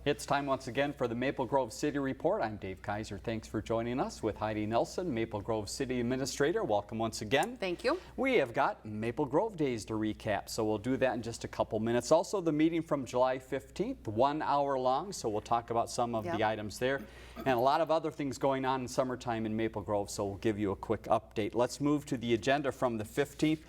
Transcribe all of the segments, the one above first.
It's time once again for the Maple Grove City Report. I'm Dave Kaiser. Thanks for joining us with Heidi Nelson, Maple Grove City Administrator. Welcome once again. Thank you. We have got Maple Grove Days to recap, so we'll do that in just a couple minutes. Also, the meeting from July 15th, 1 hour long, so we'll talk about some of the items there. And a lot of other things going on in summertime in Maple Grove, so we'll give you a quick update. Let's move to the agenda from the 15th.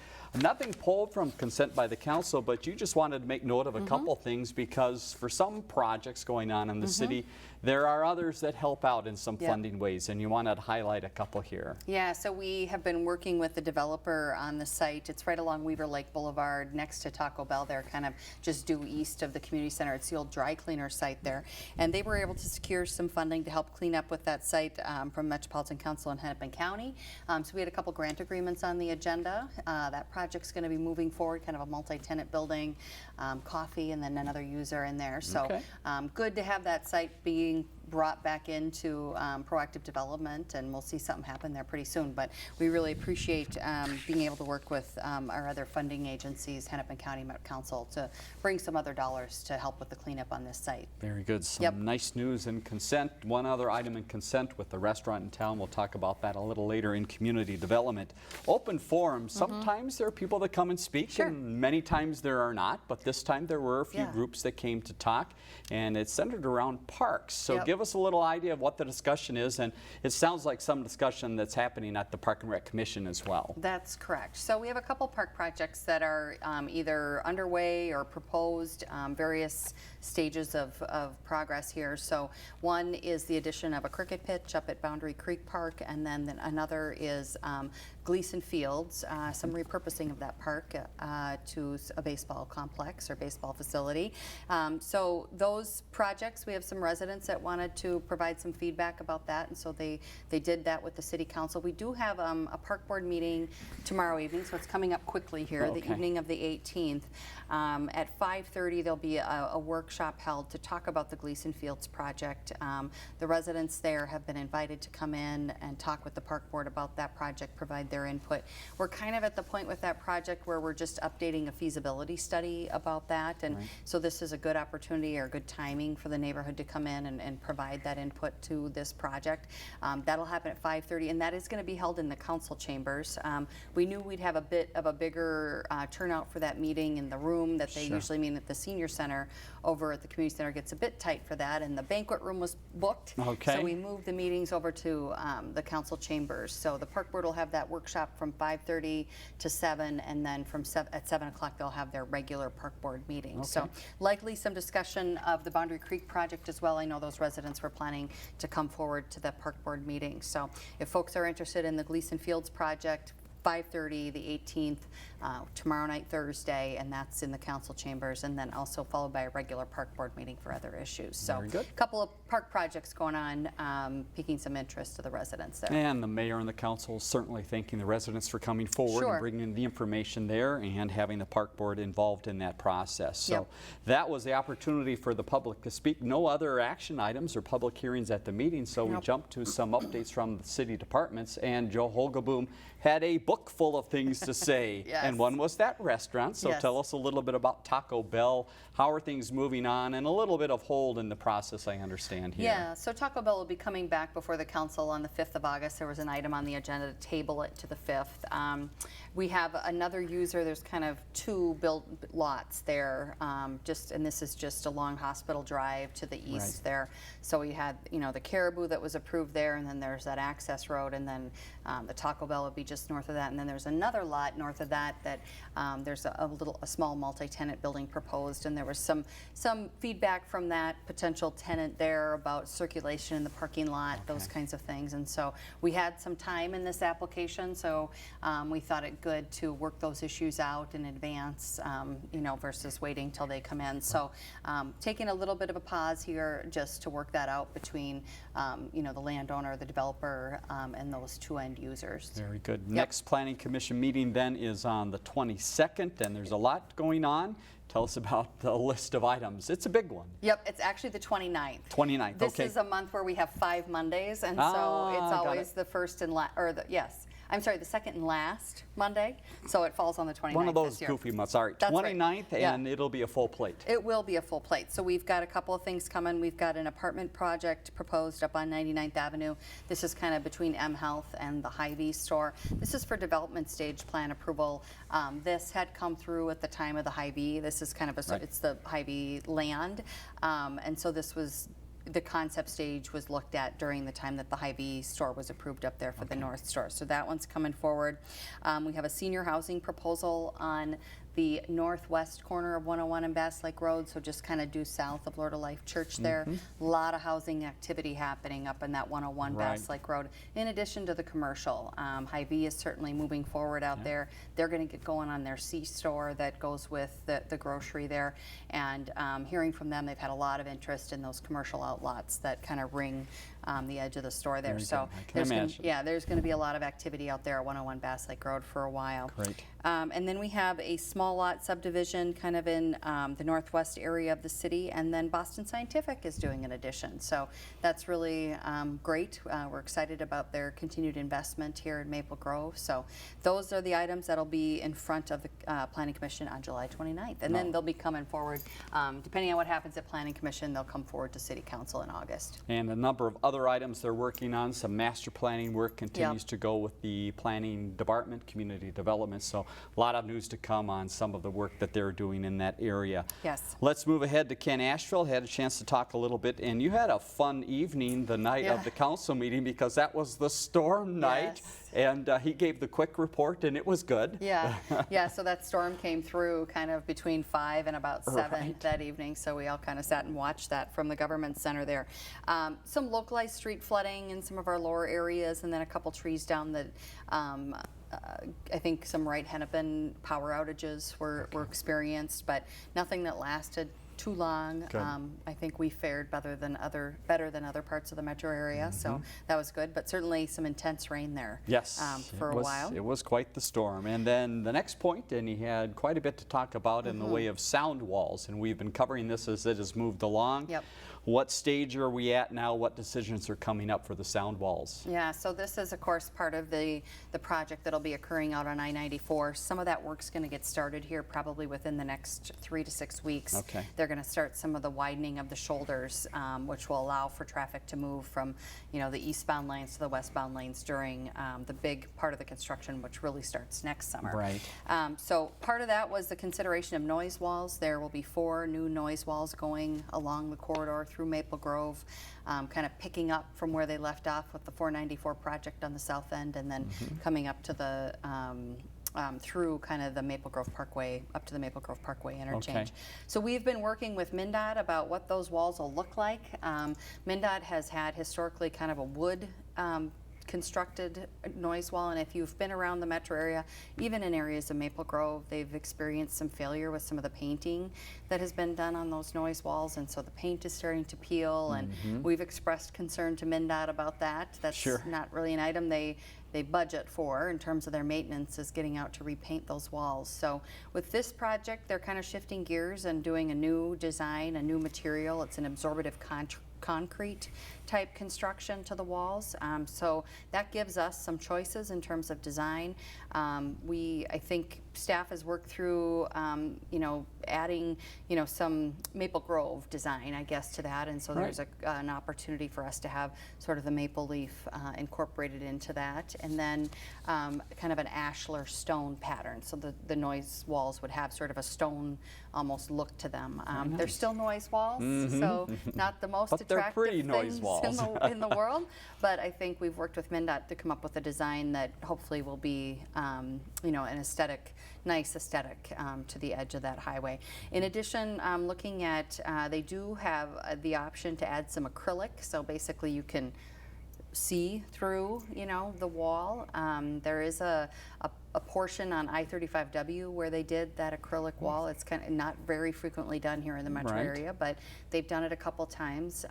Nothing pulled from consent by the council, but you just wanted to make note of a couple things because for some projects going on in the city, there are others that help out in some funding ways, and you wanted to highlight a couple here. Yeah, so we have been working with the developer on the site. It's right along Weaver Lake Boulevard next to Taco Bell there, kind of just due east of the community center. It's the old dry cleaner site there. And they were able to secure some funding to help clean up with that site from Metropolitan Council in Hennepin County. So we had a couple grant agreements on the agenda. That project's going to be moving forward, kind of a multi-tenant building, coffee, and then another user in there. So good to have that site being brought back into proactive development, and we'll see something happen there pretty soon. But we really appreciate being able to work with our other funding agencies, Hennepin County Met Council, to bring some other dollars to help with the cleanup on this site. Very good. Some nice news in consent. One other item in consent with the restaurant in town. We'll talk about that a little later in community development. Open forums. Sometimes there are people that come and speak, and many times there are not. But this time there were a few groups that came to talk, and it's centered around parks. So give us a little idea of what the discussion is, and it sounds like some discussion that's happening at the Park and Rec Commission as well. That's correct. So we have a couple park projects that are either underway or proposed, various stages of progress here. So one is the addition of a cricket pitch up at Boundary Creek Park, and then another is Gleason Fields, some repurposing of that park to a baseball complex or baseball facility. So those projects, we have some residents that wanted to provide some feedback about that, and so they did that with the City Council. We do have a park board meeting tomorrow evening, so it's coming up quickly here, the evening of the 18th. At 5:30 there'll be a workshop held to talk about the Gleason Fields project. The residents there have been invited to come in and talk with the park board about that project, provide their input. We're kind of at the point with that project where we're just updating a feasibility study about that, and so this is a good opportunity or good timing for the neighborhood to come in and provide that input to this project. That'll happen at 5:30, and that is going to be held in the council chambers. We knew we'd have a bit of a bigger turnout for that meeting in the room that they usually meet at the senior center. Over at the community center gets a bit tight for that, and the banquet room was booked, so we moved the meetings over to the council chambers. So the park board will have that workshop from 5:30 to 7, and then at 7 o'clock they'll have their regular park board meeting. So likely some discussion of the Boundary Creek project as well. I know those residents were planning to come forward to that park board meeting. So if folks are interested in the Gleason Fields project, 5:30, the 18th, tomorrow night, Thursday, and that's in the council chambers, and then also followed by a regular park board meeting for other issues. So a couple of park projects going on, piquing some interest to the residents there. And the mayor and the council certainly thanking the residents for coming forward and bringing the information there and having the park board involved in that process. So that was the opportunity for the public to speak. No other action items or public hearings at the meeting, so we jumped to some updates from the city departments, and Joe Holgaboom had a book full of things to say, and one was that restaurant. So tell us a little bit about Taco Bell. How are things moving on, and a little bit of hold in the process, I understand here. Yeah, so Taco Bell will be coming back before the council on the 5th of August. There was an item on the agenda to table it to the 5th. We have another user. There's kind of two built lots there, and this is just along Hospital Drive to the east there. So we had, the Caribou that was approved there, and then there's that access road, and then the Taco Bell would be just north of that, and then there's another lot north of that there's a small multi-tenant building proposed, and there was some feedback from that potential tenant there about circulation in the parking lot, those kinds of things. And so we had some time in this application, so we thought it good to work those issues out in advance, versus waiting till they come in. So taking a little bit of a pause here just to work that out between the landowner, the developer, and those two end users. Very good. Next Planning Commission meeting then is on the 22nd, and there's a lot going on. Tell us about the list of items. It's a big one. Yep, it's actually the 29th. 29th, This is a month where we have 5 Mondays, and so it's always the first and last, I'm sorry, the second and last Monday, so it falls on the 29th One of those this year. goofy months. All right, That's right. 29th, Yeah. and it'll be a full plate. It will be a full plate. So we've got a couple of things coming. We've got an apartment project proposed up on 99th Avenue. This is kind of between M Health and the Hy-Vee store. This is for development stage plan approval. This had come through at the time of the Hy-Vee. This is kind of a, it's the Hy-Vee land. And so this was, the concept stage was looked at during the time that the Hy-Vee store was approved up there for the North Store. So that one's coming forward. We have a senior housing proposal on the northwest corner of 101 and Bass Lake Road, so just kind of due south of Lord of Life Church there. A lot of housing activity happening up in that 101 Bass Lake Road, in addition to the commercial. Hy-Vee is certainly moving forward out there. They're going to get going on their C-store that goes with the grocery there, and hearing from them, they've had a lot of interest in those commercial outlots that kind of ring the edge of the store there. So there's going to be a lot of activity out there at 101 Bass Lake Road for a while. Great. And then we have a small lot subdivision kind of in the northwest area of the city, and then Boston Scientific is doing an addition. So that's really great. We're excited about their continued investment here in Maple Grove. So those are the items that'll be in front of the Planning Commission on July 29th. And then they'll be coming forward, depending on what happens at Planning Commission, they'll come forward to City Council in August. And a number of other items they're working on. Some master planning work continues to go with the planning department, community development. So a lot of news to come on some of the work that they're doing in that area. Yes. Let's move ahead to Ken Asheville. Had a chance to talk a little bit, and you had a fun evening the night of the council meeting, because that was the storm night, and he gave the quick report, and it was good. Yeah, so that storm came through kind of between 5 and about 7 that evening, so we all kind of sat and watched that from the government center there. Some localized street flooding in some of our lower areas, and then a couple trees down that I think some Wright-Hennepin power outages were experienced, but nothing that lasted too long. I think we fared better than other parts of the metro area, so that was good. But certainly some intense rain there. Yes, for a while. It was quite the storm. And then the next point, and he had quite a bit to talk about in the way of sound walls, and we've been covering this as it has moved along. Yep. What stage are we at now? What decisions are coming up for the sound walls? Yeah, so this is, of course, part of the project that'll be occurring out on I-94. Some of that work's going to get started here probably within the next 3 to 6 weeks. Okay. They're going to start some of the widening of the shoulders, which will allow for traffic to move from, the eastbound lanes to the westbound lanes during the big part of the construction, which really starts next summer. Right. So part of that was the consideration of noise walls. There will be 4 new noise walls going along the corridor through Maple Grove, kind of picking up from where they left off with the 494 project on the south end, and then coming up to the through kind of the Maple Grove Parkway, up to the Maple Grove Parkway interchange. So we've been working with MnDOT about what those walls will look like. MnDOT has had historically kind of a wood constructed noise wall, and if you've been around the metro area, even in areas of Maple Grove, they've experienced some failure with some of the painting that has been done on those noise walls, and so the paint is starting to peel, and we've expressed concern to MnDOT about that. That's not really an item they budget for in terms of their maintenance, is getting out to repaint those walls. So with this project, they're kind of shifting gears and doing a new design, a new material. It's an absorptive concrete type construction to the walls. So that gives us some choices in terms of design. I think staff has worked through, adding, some Maple Grove design, I guess, to that. And so there's an opportunity for us to have sort of the maple leaf incorporated into that. And then kind of an ashlar stone pattern. So the noise walls would have sort of a stone almost look to them. They're still noise walls, so not the most attractive pretty noise things walls. in the world. But I think we've worked with MnDOT to come up with a design that hopefully will be, an nice aesthetic to the edge of that highway. In addition, looking at, they do have the option to add some acrylic, so basically you can see through, the wall. There is a portion on I-35W where they did that acrylic wall. It's kind of not very frequently done here in the metro area, but they've done it a couple times.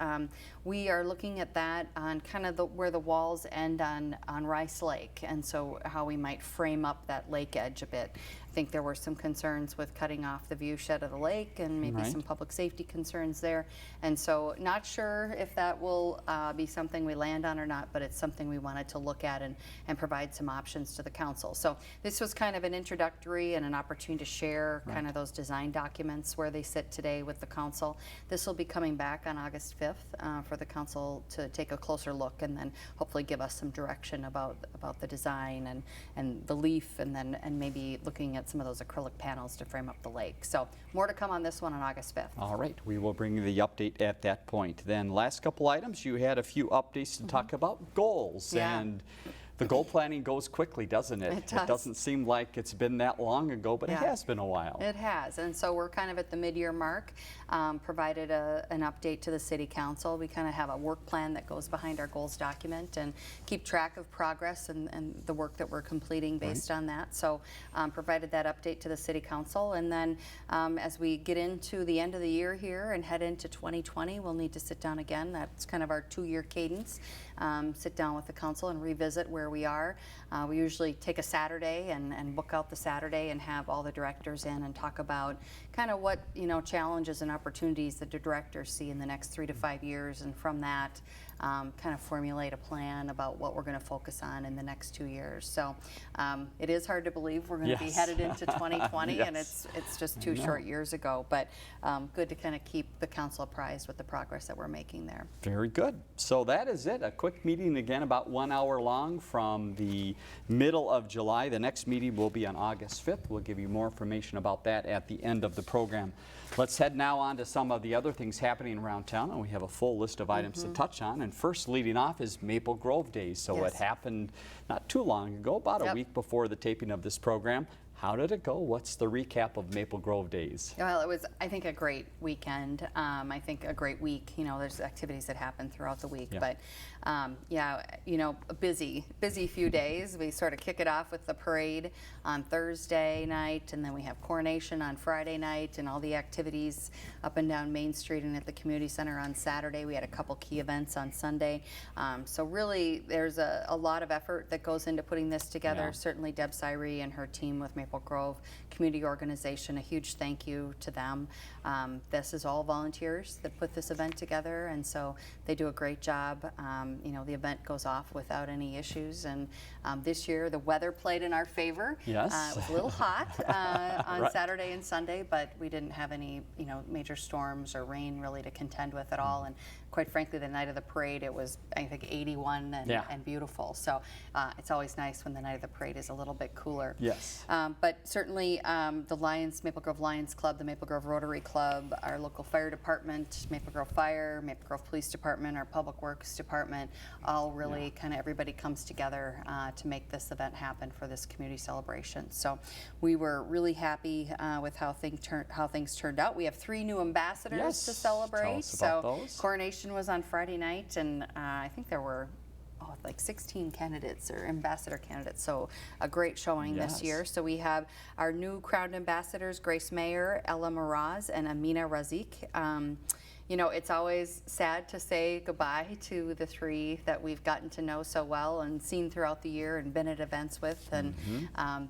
We are looking at that on kind of where the walls end on Rice Lake, and so how we might frame up that lake edge a bit. I think there were some concerns with cutting off the view shed of the lake and maybe some public safety concerns there. And so not sure if that will be something we land on or not, but it's something we wanted to look at and provide some options to the council. So this was kind of an introductory and an opportunity to share kind of those design documents where they sit today with the council. This will be coming back on August 5th for the council to take a closer look and then hopefully give us some direction about the design and the leaf, and maybe looking at some of those acrylic panels to frame up the lake. So more to come on this one on August 5th. All right, we will bring you the update at that point. Then last couple items, you had a few updates to talk about goals. Yeah. And the goal planning goes quickly, doesn't it? It does. It doesn't seem like it's been that long ago, but it has been a while. It has, and so we're kind of at the mid-year mark. Provided an update to the City Council. We kind of have a work plan that goes behind our goals document and keep track of progress and the work that we're completing based on that. So provided that update to the City Council, and then as we get into the end of the year here and head into 2020, we'll need to sit down again. That's kind of our 2-year cadence. Sit down with the council and revisit where we are. We usually take a Saturday and book out the Saturday and have all the directors in and talk about kind of what challenges and opportunities that the directors see in the next 3 to 5 years, and from that kind of formulate a plan about what we're going to focus on in the next 2 years. So it is hard to believe we're going to be headed into 2020, and it's just 2 short years ago, but good to kind of keep the council apprised with the progress that we're making there. Very good. So that is it. A quick meeting again, about 1 hour long from the middle of July. The next meeting will be on August 5th. We'll give you more information about that at the end of the program. Let's head now on to some of the other things happening around town, and we have a full list of items to touch on. And first, leading off is Maple Grove Days. So it happened not too long ago, about a week before the taping of this program. How did it go? What's the recap of Maple Grove Days? Well, it was, I think, a great weekend. I think a great week. There's activities that happen throughout the week, but a busy few days. We sort of kick it off with the parade on Thursday night, and then we have coronation on Friday night, and all the activities up and down Main Street and at the community center on Saturday. We had a couple key events on Sunday. So really, there's a lot of effort that goes into putting this together. Certainly Deb Syree and her team with Maple Grove Community Organization, a huge thank you to them. This is all volunteers that put this event together, and so they do a great job. The event goes off without any issues, and this year the weather played in our favor. Yes. It was a little hot on Saturday and Sunday, but we didn't have any major storms or rain really to contend with at all. And quite frankly, the night of the parade, it was, I think, 81 and beautiful. So it's always nice when the night of the parade is a little bit cooler. Yes. But certainly the Maple Grove Lions Club, the Maple Grove Rotary Club, our local fire department, Maple Grove Fire, Maple Grove Police Department, our Public Works Department, all really kind of everybody comes together to make this event happen for this community celebration. So we were really happy with how things turned out. We have 3 new ambassadors to celebrate. Tell us about those. Coronation was on Friday night, and I think there were like 16 candidates or ambassador candidates, so a great showing this year. So we have our new crowned ambassadors, Grace Mayer, Ella Miraz, and Amina Razik. It's always sad to say goodbye to the 3 that we've gotten to know so well and seen throughout the year and been at events with. And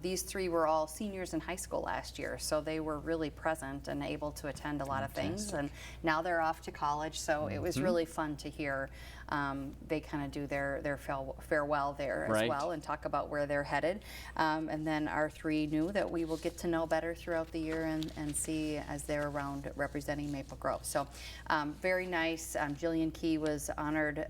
these 3 were all seniors in high school last year, so they were really present and able to attend a lot of things. And now they're off to college, so it was really fun to hear they kind of do their farewell there as well and talk about where they're headed. And then our 3 new that we will get to know better throughout the year and see as they're around representing Maple Grove. So very nice. Jillian Key was honored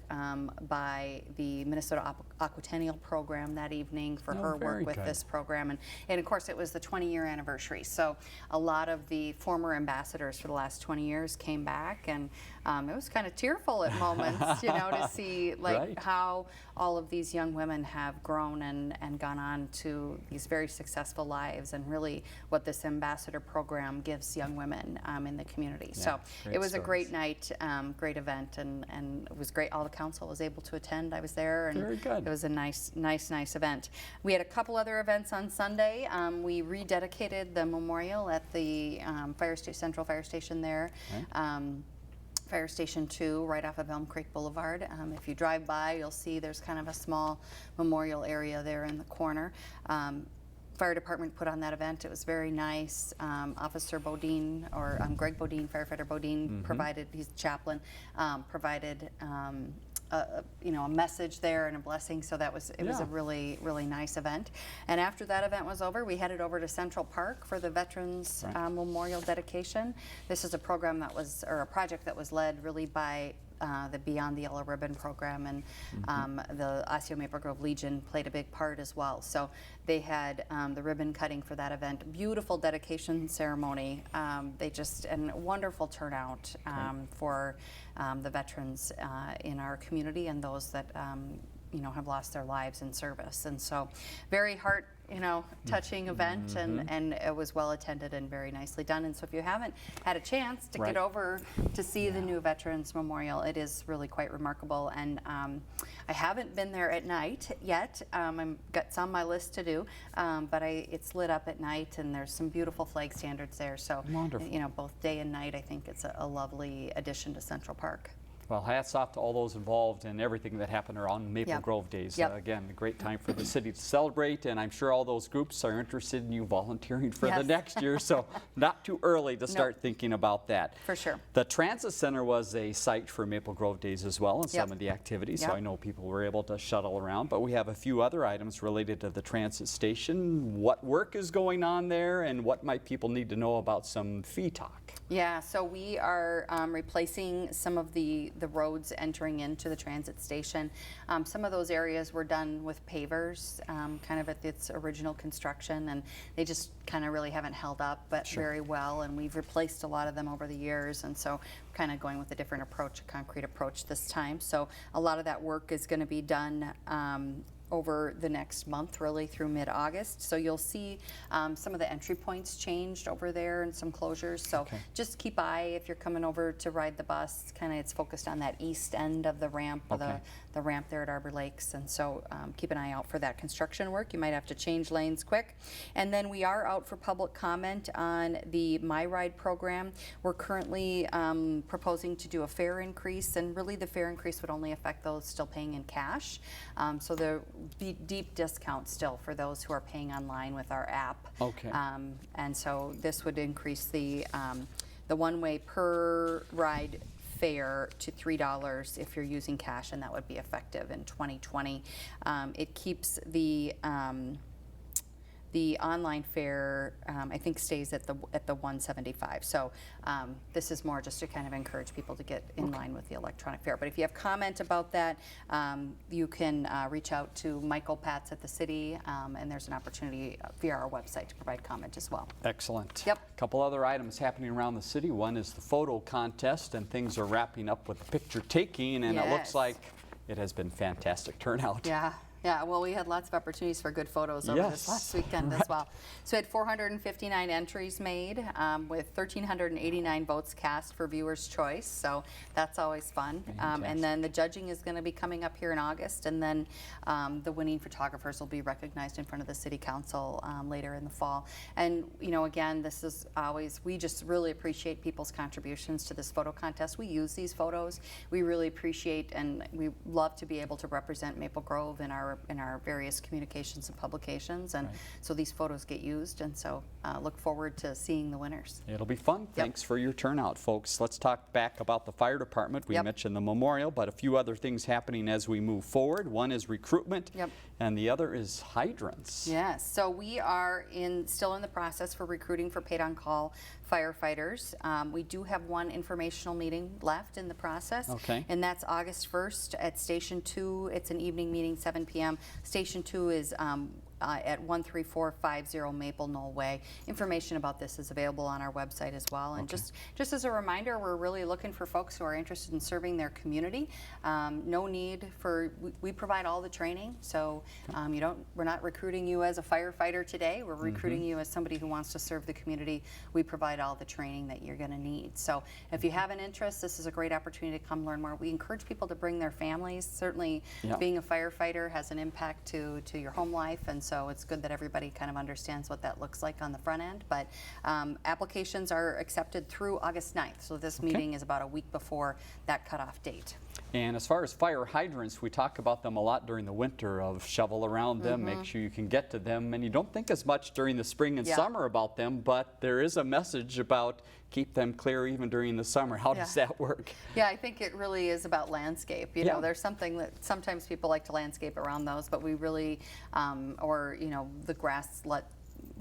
by the Minnesota Aquatennial program that evening for her work with this program. And of course, it was the 20-year anniversary. So a lot of the former ambassadors for the last 20 years came back, and it was kind of tearful at moments, to see how all of these young women have grown and gone on to these very successful lives, and really what this ambassador program gives young women in the community. So it was a great night, great event, and it was great. All the council was able to attend. I was there, and very good. It was a nice event. We had a couple other events on Sunday. We rededicated the memorial at the Central Fire Station there. Fire Station 2 right off of Elm Creek Boulevard. If you drive by, you'll see there's kind of a small memorial area there in the corner. Fire Department put on that event. It was very nice. Officer Bodine, or Greg Bodine, firefighter Bodine, provided, he's a chaplain, provided a message there and a blessing. So that was, it was a really, really nice event. And after that event was over, we headed over to Central Park for the Veterans Memorial dedication. This is a program that was, or a project that was led really by the Beyond the Yellow Ribbon program, and the Osseo Maple Grove Legion played a big part as well. So they had the ribbon cutting for that event. Beautiful dedication ceremony. They just, and wonderful turnout for the veterans in our community and those that have lost their lives in service. And so very touching event, and it was well attended and very nicely done. And so if you haven't had a chance to get over to see the new Veterans Memorial, it is really quite remarkable. And I haven't been there at night yet. I've got some on my list to do, but it's lit up at night, and there's some beautiful flag standards there. So both day and night, I think it's a lovely addition to Central Park. Well, hats off to all those involved and everything that happened around Maple Grove Days. Again, a great time for the city to celebrate, and I'm sure all those groups are interested in you volunteering for the next year, so not too early to start thinking about that. For sure. The Transit Center was a site for Maple Grove Days as well, and some of the activities, so I know people were able to shuttle around, but we have a few other items related to the transit station. What work is going on there, and what might people need to know about some fee talk? Yeah, so we are replacing some of the roads entering into the transit station. Some of those areas were done with pavers, kind of at its original construction, and they just kind of really haven't held up very well, and we've replaced a lot of them over the years, and so kind of going with a different approach, a concrete approach this time. So a lot of that work is going to be done over the next month, really through mid-August. So you'll see some of the entry points changed over there and some closures. So just keep eye if you're coming over to ride the bus. Kind of it's focused on that east end of the ramp, the ramp there at Arbor Lakes. And so keep an eye out for that construction work. You might have to change lanes quick. And then we are out for public comment on the My Ride program. We're currently proposing to do a fare increase, and really the fare increase would only affect those still paying in cash. So the deep discount still for those who are paying online with our app. And so this would increase the one-way per ride fare to $3 if you're using cash, and that would be effective in 2020. It keeps the online fare, I think, stays at the $175. So this is more just to kind of encourage people to get in line with the electronic fare. But if you have comment about that, you can reach out to Michael Patz at the city, and there's an opportunity via our website to provide comment as well. Excellent. A couple other items happening around the city. One is the photo contest, and things are wrapping up with the picture taking, and it looks like it has been fantastic turnout. Yeah, well, we had lots of opportunities for good photos over this last weekend as well. So we had 459 entries made with 1,389 votes cast for viewers' choice. So that's always fun. And then the judging is going to be coming up here in August, and then the winning photographers will be recognized in front of the City Council later in the fall. And again, this is always, we just really appreciate people's contributions to this photo contest. We use these photos. We really appreciate, and we love to be able to represent Maple Grove in our various communications and publications, and so these photos get used, and so look forward to seeing the winners. It'll be fun. Thanks for your turnout, folks. Let's talk back about the fire department. We mentioned the memorial, but a few other things happening as we move forward. One is recruitment, and the other is hydrants. Yes, so we are still in the process for recruiting for paid-on-call firefighters. We do have one informational meeting left in the process, and that's August 1st at Station 2. It's an evening meeting, 7 p.m. Station 2 is at 13450 Maple Knoll Way. Information about this is available on our website as well. And just as a reminder, we're really looking for folks who are interested in serving their community. No need for, we provide all the training, so we're not recruiting you as a firefighter today. We're recruiting you as somebody who wants to serve the community. We provide all the training that you're going to need. So if you have an interest, this is a great opportunity to come learn more. We encourage people to bring their families. Certainly being a firefighter has an impact to your home life, and so it's good that everybody kind of understands what that looks like on the front end. But applications are accepted through August 9th, so this meeting is about a week before that cutoff date. And as far as fire hydrants, we talk about them a lot during the winter, of shovel around them, make sure you can get to them, and you don't think as much during the spring and summer about them, but there is a message about keep them clear even during the summer. How does that work? Yeah, I think it really is about landscape. You know, there's something that sometimes people like to landscape around those, but we really, or, you know, the grass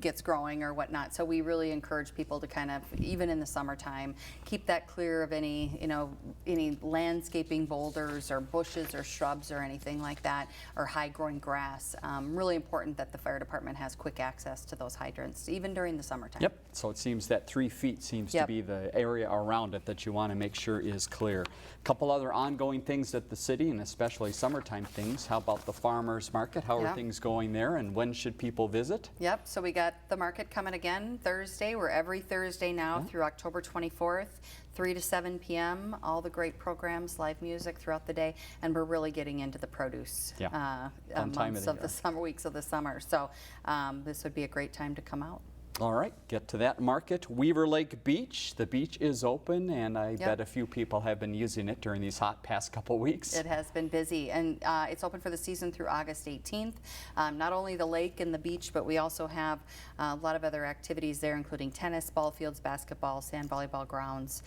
gets growing or whatnot. So we really encourage people to kind of, even in the summertime, keep that clear of any, you know, any landscaping boulders or bushes or shrubs or anything like that, or high growing grass. Really important that the fire department has quick access to those hydrants, even during the summertime. Yep, so it seems that 3 feet seems to be the area around it that you want to make sure is clear. A couple other ongoing things at the city, and especially summertime things. How about the farmers market? How are things going there, and when should people visit? Yep, so we got the market coming again Thursday. We're every Thursday now through October 24th, 3 to 7 p.m. All the great programs, live music throughout the day, and we're really getting into the produce months of the summer, weeks of the summer. So this would be a great time to come out. All right, get to that market. Weaver Lake Beach. The beach is open, and I bet a few people have been using it during these hot past couple weeks. It has been busy, and it's open for the season through August 18th. Not only the lake and the beach, but we also have a lot of other activities there, including tennis, ball fields, basketball, sand volleyball grounds,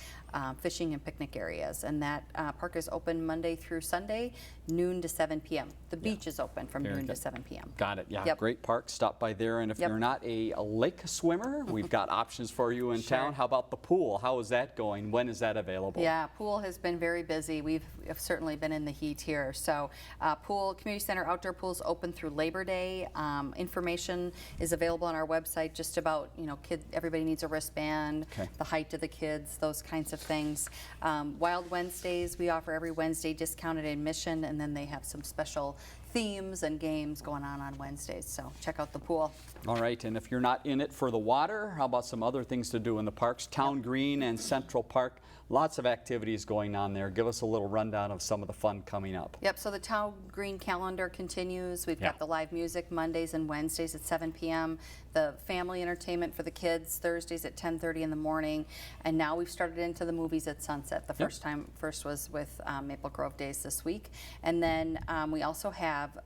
fishing and picnic areas. And that park is open Monday through Sunday, noon to 7 p.m. The beach is open from noon to 7 p.m. Got it. Yeah, great park. Stop by there. And if you're not a lake swimmer, we've got options for you in town. How about the pool? How is that going? When is that available? Yeah, pool has been very busy. We've certainly been in the heat here. So pool, community center outdoor pools open through Labor Day. Information is available on our website just about, you know, everybody needs a wristband, the height of the kids, those kinds of things. Wild Wednesdays, we offer every Wednesday discounted admission, and then they have some special themes and games going on Wednesdays. So check out the pool. All right, and if you're not in it for the water, how about some other things to do in the parks? Town Green and Central Park, lots of activities going on there. Give us a little rundown of some of the fun coming up. Yep, so the Town Green calendar continues. We've got the live music Mondays and Wednesdays at 7 p.m. The family entertainment for the kids Thursdays at 10:30 in the morning. And now we've started into the movies at sunset. The first was with Maple Grove Days this week. And then we also have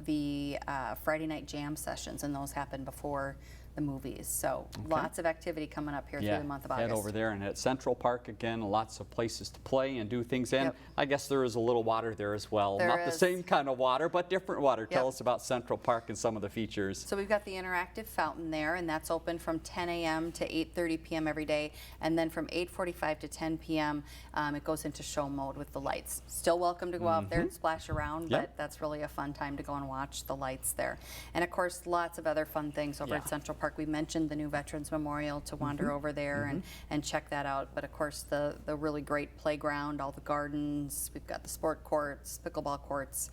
the Friday night jam sessions, and those happen before the movies. So lots of activity coming up here through the month of August. Head over there, and at Central Park again, lots of places to play and do things. And I guess there is a little water there as well. Not the same kind of water, but different water. Tell us about Central Park and some of the features. So we've got the interactive fountain there, and that's open from 10 a.m. to 8:30 p.m. every day. And then from 8:45 to 10 p.m. It goes into show mode with the lights. Still welcome to go out there and splash around, but that's really a fun time to go and watch the lights there. And of course, lots of other fun things over at Central Park. We mentioned the new Veterans Memorial to wander over there and check that out. But of course, the really great playground, all the gardens. We've got the sport courts, pickleball courts.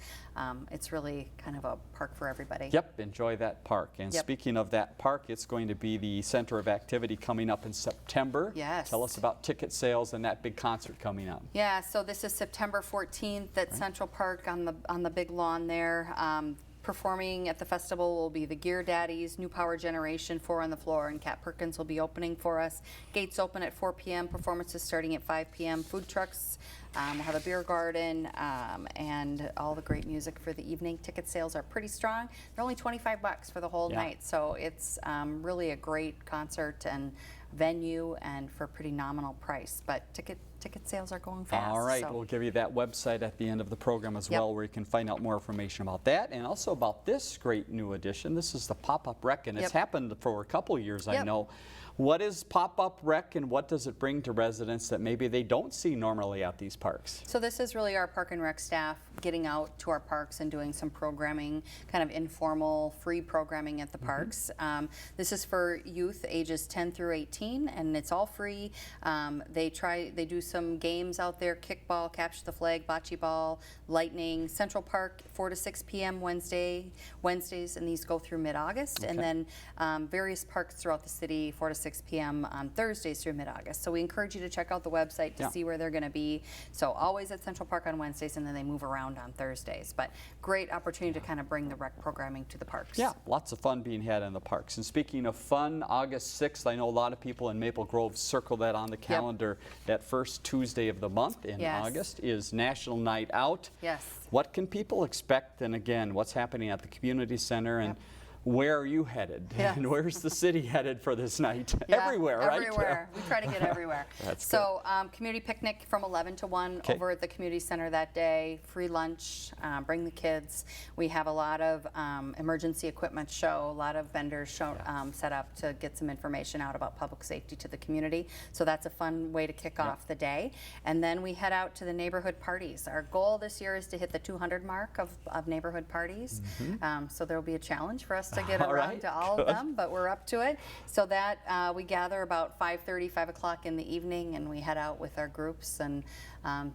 It's really kind of a park for everybody. Yep, enjoy that park. And speaking of that park, it's going to be the center of activity coming up in September. Yes. Tell us about ticket sales and that big concert coming up. Yeah, so this is September 14th at Central Park on the big lawn there. Performing at the festival will be the Gear Daddies, New Power Generation, 4 on the Floor, and Kat Perkins will be opening for us. Gates open at 4 p.m., performances starting at 5 p.m. Food trucks, we'll have a beer garden, and all the great music for the evening. Ticket sales are pretty strong. They're only $25 for the whole night, so it's really a great concert and venue, and for a pretty nominal price. But ticket sales are going fast. All right, we'll give you that website at the end of the program as well, where you can find out more information about that, and also about this great new addition. This is the PopUp Wreck, and it's happened for a couple years, I know. What is PopUp Wreck, and what does it bring to residents that maybe they don't see normally at these parks? So this is really our Park and Rec staff getting out to our parks and doing some programming, kind of informal, free programming at the parks. This is for youth ages 10 through 18, and it's all free. They do some games out there: kickball, capture the flag, bocce ball, lightning. Central Park, 4 to 6 p.m. Wednesdays, and these go through mid-August. And then various parks throughout the city, 4 to 6 p.m. on Thursdays through mid-August. So we encourage you to check out the website to see where they're going to be. So always at Central Park on Wednesdays, and then they move around on Thursdays. But great opportunity to kind of bring the rec programming to the parks. Yeah, lots of fun being had in the parks. And speaking of fun, August 6th, I know a lot of people in Maple Grove circle that on the calendar. That first Tuesday of the month in August is National Night Out. Yes. What can people expect? And again, what's happening at the community center? And where are you headed? Yes. And where's the city headed for this night? Yeah, everywhere, right? Everywhere. We try to get everywhere. That's so community picnic from 11 to 1 over at the community center that day. Free lunch, bring the kids. We have a lot of emergency equipment show, a lot of vendors set up to get some information out about public safety to the community. So that's a fun way to kick off the day. And then we head out to the neighborhood parties. Our goal this year is to hit the 200 mark of neighborhood parties. So there will be a challenge for us to get around to all of them, but we're up to it. So that we gather about 5:30, 5 o'clock in the evening, and we head out with our groups and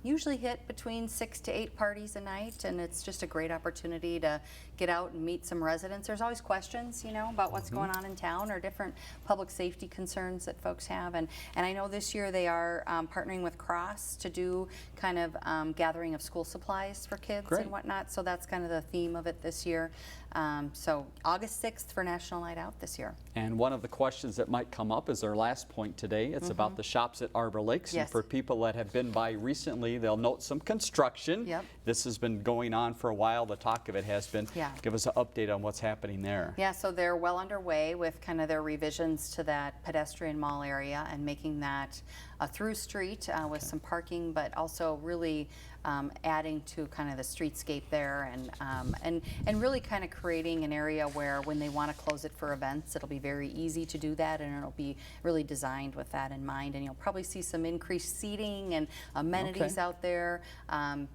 usually hit between 6 to 8 parties a night, and it's just a great opportunity to get out and meet some residents. There's always questions, you know, about what's going on in town or different public safety concerns that folks have. And I know this year they are partnering with Cross to do kind of gathering of school supplies for kids and whatnot. So that's kind of the theme of it this year. So August 6th for National Night Out this year. And one of the questions that might come up is our last point today. It's about the shops at Arbor Lakes. And for people that have been by recently, they'll note some construction. This has been going on for a while. The talk of it has been. Give us an update on what's happening there. Yeah, so they're well underway with kind of their revisions to that pedestrian mall area and making that a through street with some parking, but also really adding to kind of the streetscape there and really kind of creating an area where when they want to close it for events, it'll be very easy to do that, and it'll be really designed with that in mind. And you'll probably see some increased seating and amenities out there,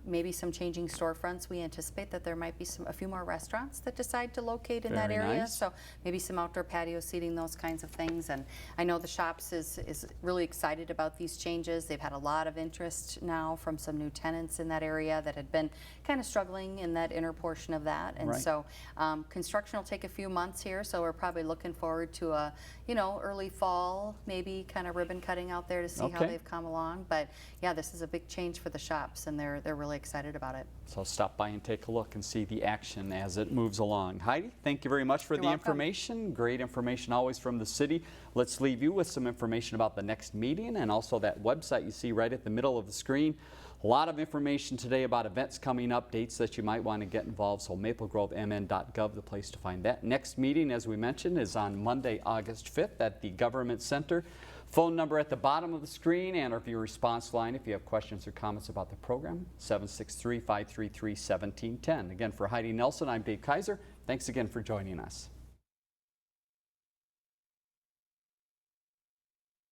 maybe some changing storefronts. We anticipate that there might be a few more restaurants that decide to locate in that area. So maybe some outdoor patio seating, those kinds of things. And I know the shops is really excited about these changes. They've had a lot of interest now from some new tenants in that area that had been kind of struggling in that inner portion of that. And so construction will take a few months here, so we're probably looking forward to a early fall, maybe kind of ribbon cutting out there to see how they've come along. But yeah, this is a big change for the shops, and they're really excited about it. So stop by and take a look and see the action as it moves along. Heidi, thank you very much for the information. Great information always from the city. Let's leave you with some information about the next meeting and also that website you see right at the middle of the screen. A lot of information today about events coming up, dates that you might want to get involved, so maplegrovemn.gov, the place to find that. Next meeting, as we mentioned, is on Monday, August 5th at the Government Center. Phone number at the bottom of the screen, and your response line if you have questions or comments about the program, 763-533-1710. Again, for Heidi Nelson, I'm Dave Kaiser. Thanks again for joining us.